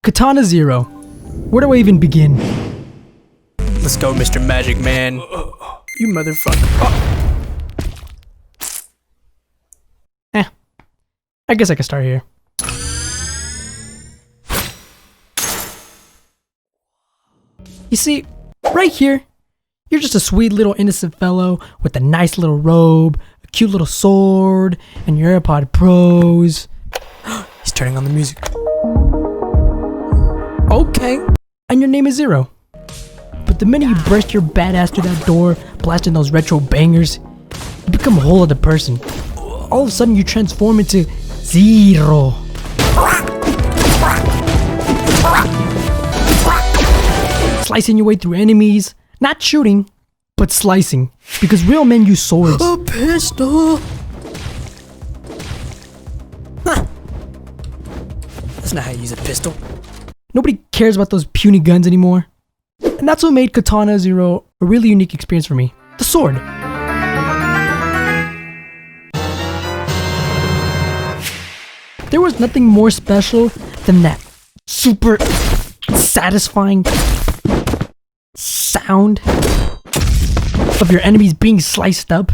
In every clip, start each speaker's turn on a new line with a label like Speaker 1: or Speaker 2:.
Speaker 1: Katana Zero. Where do I even begin?
Speaker 2: Let's go, Mr. Magic Man. You motherfucker.
Speaker 1: I guess I can start here. You see, right here, you're just a sweet little innocent fellow with a nice little robe, a cute little sword, and your AirPod Pros.
Speaker 2: He's turning on the music.
Speaker 1: Okay. And your name is Zero. But the minute you burst your badass through that door, blasting those retro bangers, you become a whole other person. All of a sudden you transform into Zero. Slicing your way through enemies, not shooting, but slicing. Because real men use swords.
Speaker 2: A pistol! Huh. That's not how you use a pistol.
Speaker 1: Nobody cares about those puny guns anymore. And that's what made Katana Zero a really unique experience for me. The sword. There was nothing more special than that super satisfying sound of your enemies being sliced up.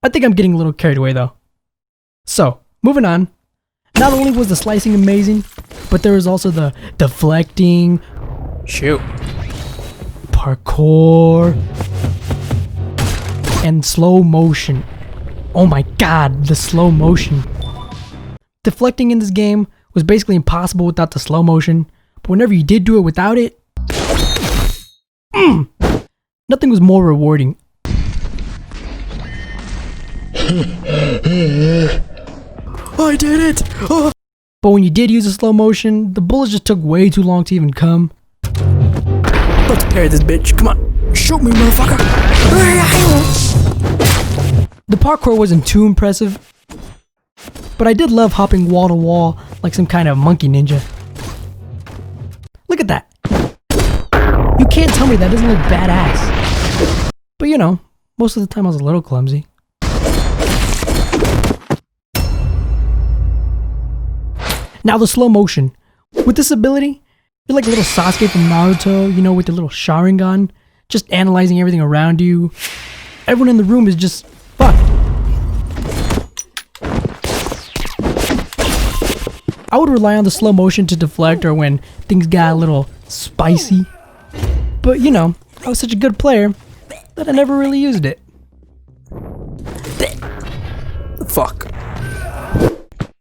Speaker 1: I think I'm getting a little carried away though. So, moving on. Not only was the slicing amazing, but there was also the deflecting,
Speaker 2: Shoot.
Speaker 1: parkour, and slow motion. Oh my god, the slow motion. Deflecting in this game was basically impossible without the slow motion, but whenever you did do it without it, nothing was more rewarding.
Speaker 2: I did it! Oh.
Speaker 1: But when you did use the slow motion, the bullets just took way too long to even come.
Speaker 2: Let's parry this bitch. Come on. Shoot me, motherfucker.
Speaker 1: The parkour wasn't too impressive, but I did love hopping wall to wall like some kind of monkey ninja. Look at that. You can't tell me that doesn't look badass. But you know, most of the time I was a little clumsy. Now the slow motion. With this ability, you're like a little Sasuke from Naruto, you know, with the little Sharingan, just analyzing everything around you. Everyone in the room is just fucked. I would rely on the slow motion to deflect or when things got a little spicy. But you know, I was such a good player that I never really used it.
Speaker 2: Fuck.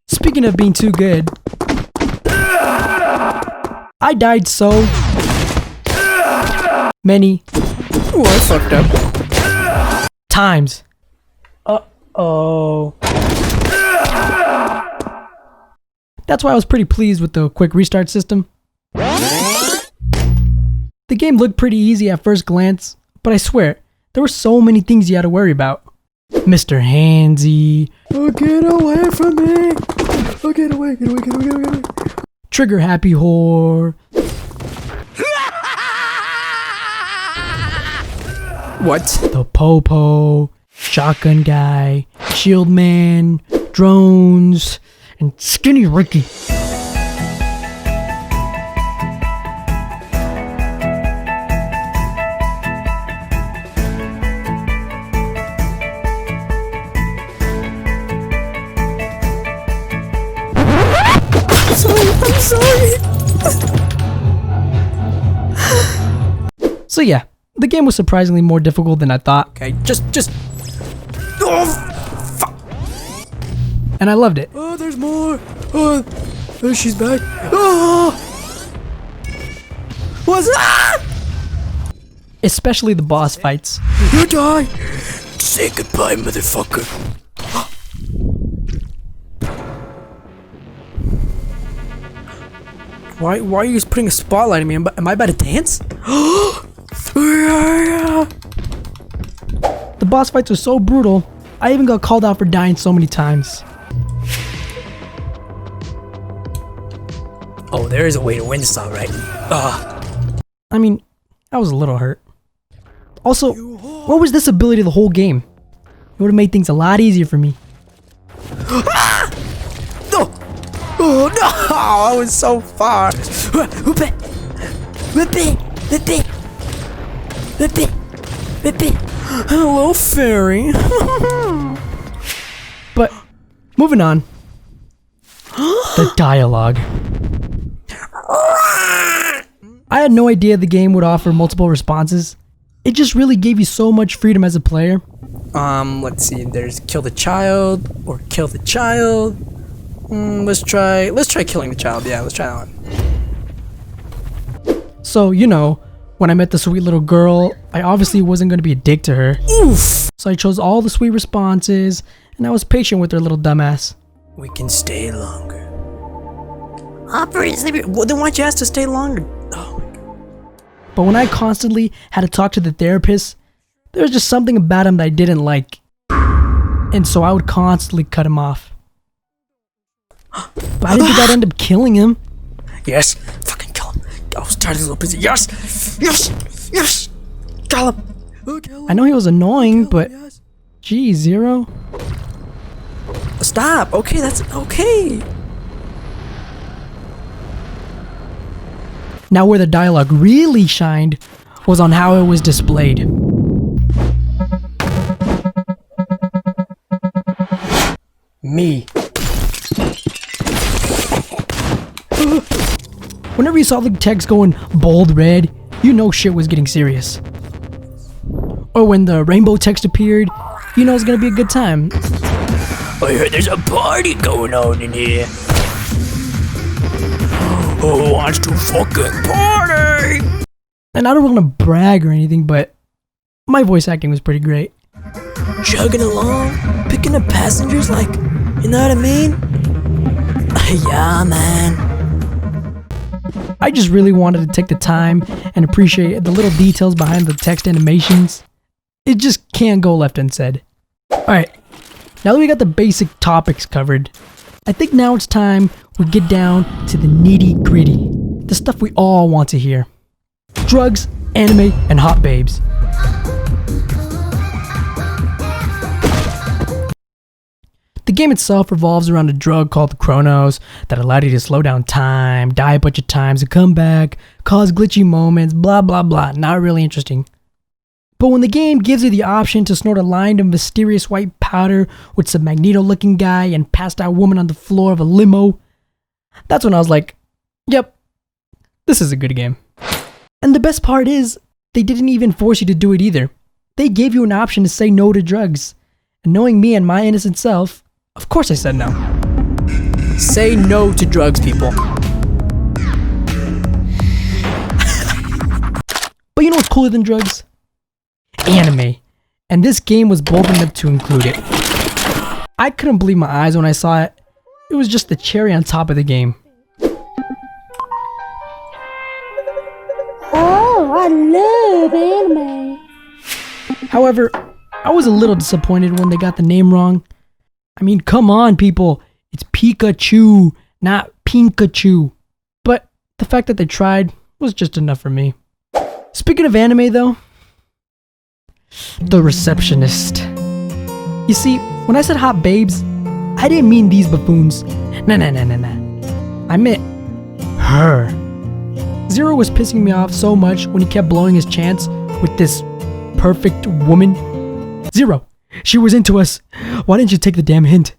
Speaker 1: Speaking of being too good, I died so many
Speaker 2: Ooh, I fucked up.
Speaker 1: times. Uh-oh. That's why I was pretty pleased with the quick restart system. The game looked pretty easy at first glance, but I swear, there were so many things you had to worry about. Mr. Handsy.
Speaker 2: Oh, get away from me! Oh, get away, get away, get away, get away, get away.
Speaker 1: Trigger Happy Whore.
Speaker 2: What?
Speaker 1: The Popo. Shotgun Guy. Shield Man. Drones. And Skinny Ricky.
Speaker 2: I'm sorry.
Speaker 1: So yeah, the game was surprisingly more difficult than I thought,
Speaker 2: Okay, just. Oh, fuck.
Speaker 1: and I loved it.
Speaker 2: Oh, there's more. Oh, she's back. Oh. What's that?
Speaker 1: Especially the boss fights.
Speaker 2: You die. Say goodbye, motherfucker. Why are you just putting a spotlight on me? Am I about to dance?
Speaker 1: The boss fights were so brutal, I even got called out for dying so many times.
Speaker 2: Oh, there is a way to win this, alright.
Speaker 1: I mean, I was a little hurt. Also, what was this ability the whole game? It would have made things a lot easier for me.
Speaker 2: No! Oh no! I was so far. Hello, fairy.
Speaker 1: But, moving on. The dialogue. I had no idea the game would offer multiple responses. It just really gave you so much freedom as a player.
Speaker 2: Let's see. There's kill the child or kill the child. Let's try killing the child. Yeah, let's try that one.
Speaker 1: So, you know, when I met the sweet little girl, I obviously wasn't going to be a dick to her.
Speaker 2: Oof!
Speaker 1: So I chose all the sweet responses, and I was patient with her little dumbass.
Speaker 2: We can stay longer. Operator, well, then why'd you ask to stay longer? Oh.
Speaker 1: But when I constantly had to talk to the therapist, there was just something about him that I didn't like. And so I would constantly cut him off. But I didn't think I'd end up killing him.
Speaker 2: Yes, fucking kill him. I was tired of this little pussy. Yes, yes, yes. Kill him.
Speaker 1: I know he was annoying, but gee, Zero.
Speaker 2: Stop. Okay, that's okay.
Speaker 1: Now where the dialogue really shined was on how it was displayed.
Speaker 2: Me.
Speaker 1: Whenever you saw the text going bold red, you know shit was getting serious. Or when the rainbow text appeared, you know it's gonna be a good time.
Speaker 2: I heard there's a party going on in here. Who wants to fucking party?
Speaker 1: And I don't want to brag or anything, but my voice acting was pretty great.
Speaker 2: Chugging along, picking up passengers like, you know what I mean? Yeah, man.
Speaker 1: I just really wanted to take the time and appreciate the little details behind the text animations. It just can't go left unsaid. Alright, now that we got the basic topics covered, I think now it's time we get down to the nitty gritty. The stuff we all want to hear. Drugs, anime, and hot babes. The game itself revolves around a drug called the Chronos that allowed you to slow down time, die a bunch of times, and come back, cause glitchy moments, blah blah blah. Not really interesting. But when the game gives you the option to snort a line of mysterious white powder with some Magneto-looking guy and passed out woman on the floor of a limo, that's when I was like, yep, this is a good game. And the best part is, they didn't even force you to do it either. They gave you an option to say no to drugs. And knowing me and my innocent self, of course I said no.
Speaker 2: Say no to drugs, people.
Speaker 1: But you know what's cooler than drugs? Anime. And this game was bold enough to include it. I couldn't believe my eyes when I saw it. It was just the cherry on top of the game.
Speaker 3: Oh, I love anime.
Speaker 1: However, I was a little disappointed when they got the name wrong. I mean, come on, people. It's Pikachu, not Pinkachu. But the fact that they tried was just enough for me. Speaking of anime, though, the receptionist. You see, when I said hot babes, I didn't mean these buffoons. Nah. I meant her. Zero was pissing me off so much when he kept blowing his chance with this perfect woman. Zero, she was into us. Why didn't you take the damn hint?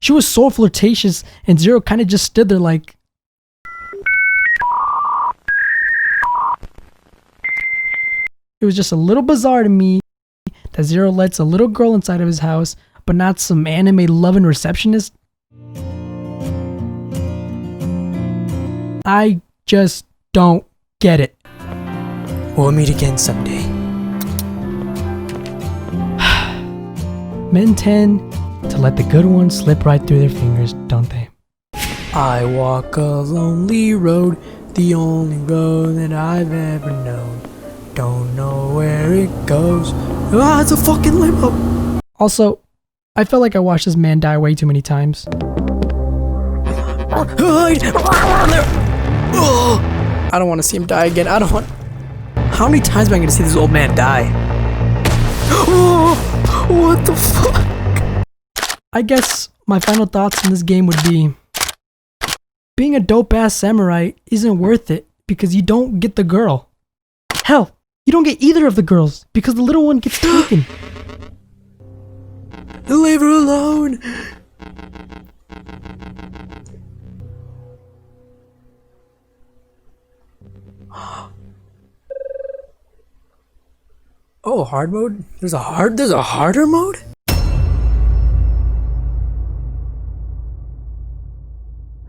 Speaker 1: She was so flirtatious, and Zero kind of just stood there like... It was just a little bizarre to me that Zero lets a little girl inside of his house, but not some anime-loving receptionist. I just don't get it.
Speaker 2: We'll meet again someday.
Speaker 1: Men tend to let the good ones slip right through their fingers, don't they?
Speaker 2: I walk a lonely road, the only road that I've ever known. Don't know where it goes. Ah, it's a fucking limo.
Speaker 1: Also, I felt like I watched this man die way too many times.
Speaker 2: I don't want to see him die again. I don't want... How many times am I going to see this old man die? Oh, what the fuck?
Speaker 1: I guess my final thoughts in this game would be, being a dope-ass samurai isn't worth it because you don't get the girl. Hell, you don't get either of the girls because the little one gets taken.
Speaker 2: Leave her alone. Oh, hard mode? There's a harder mode?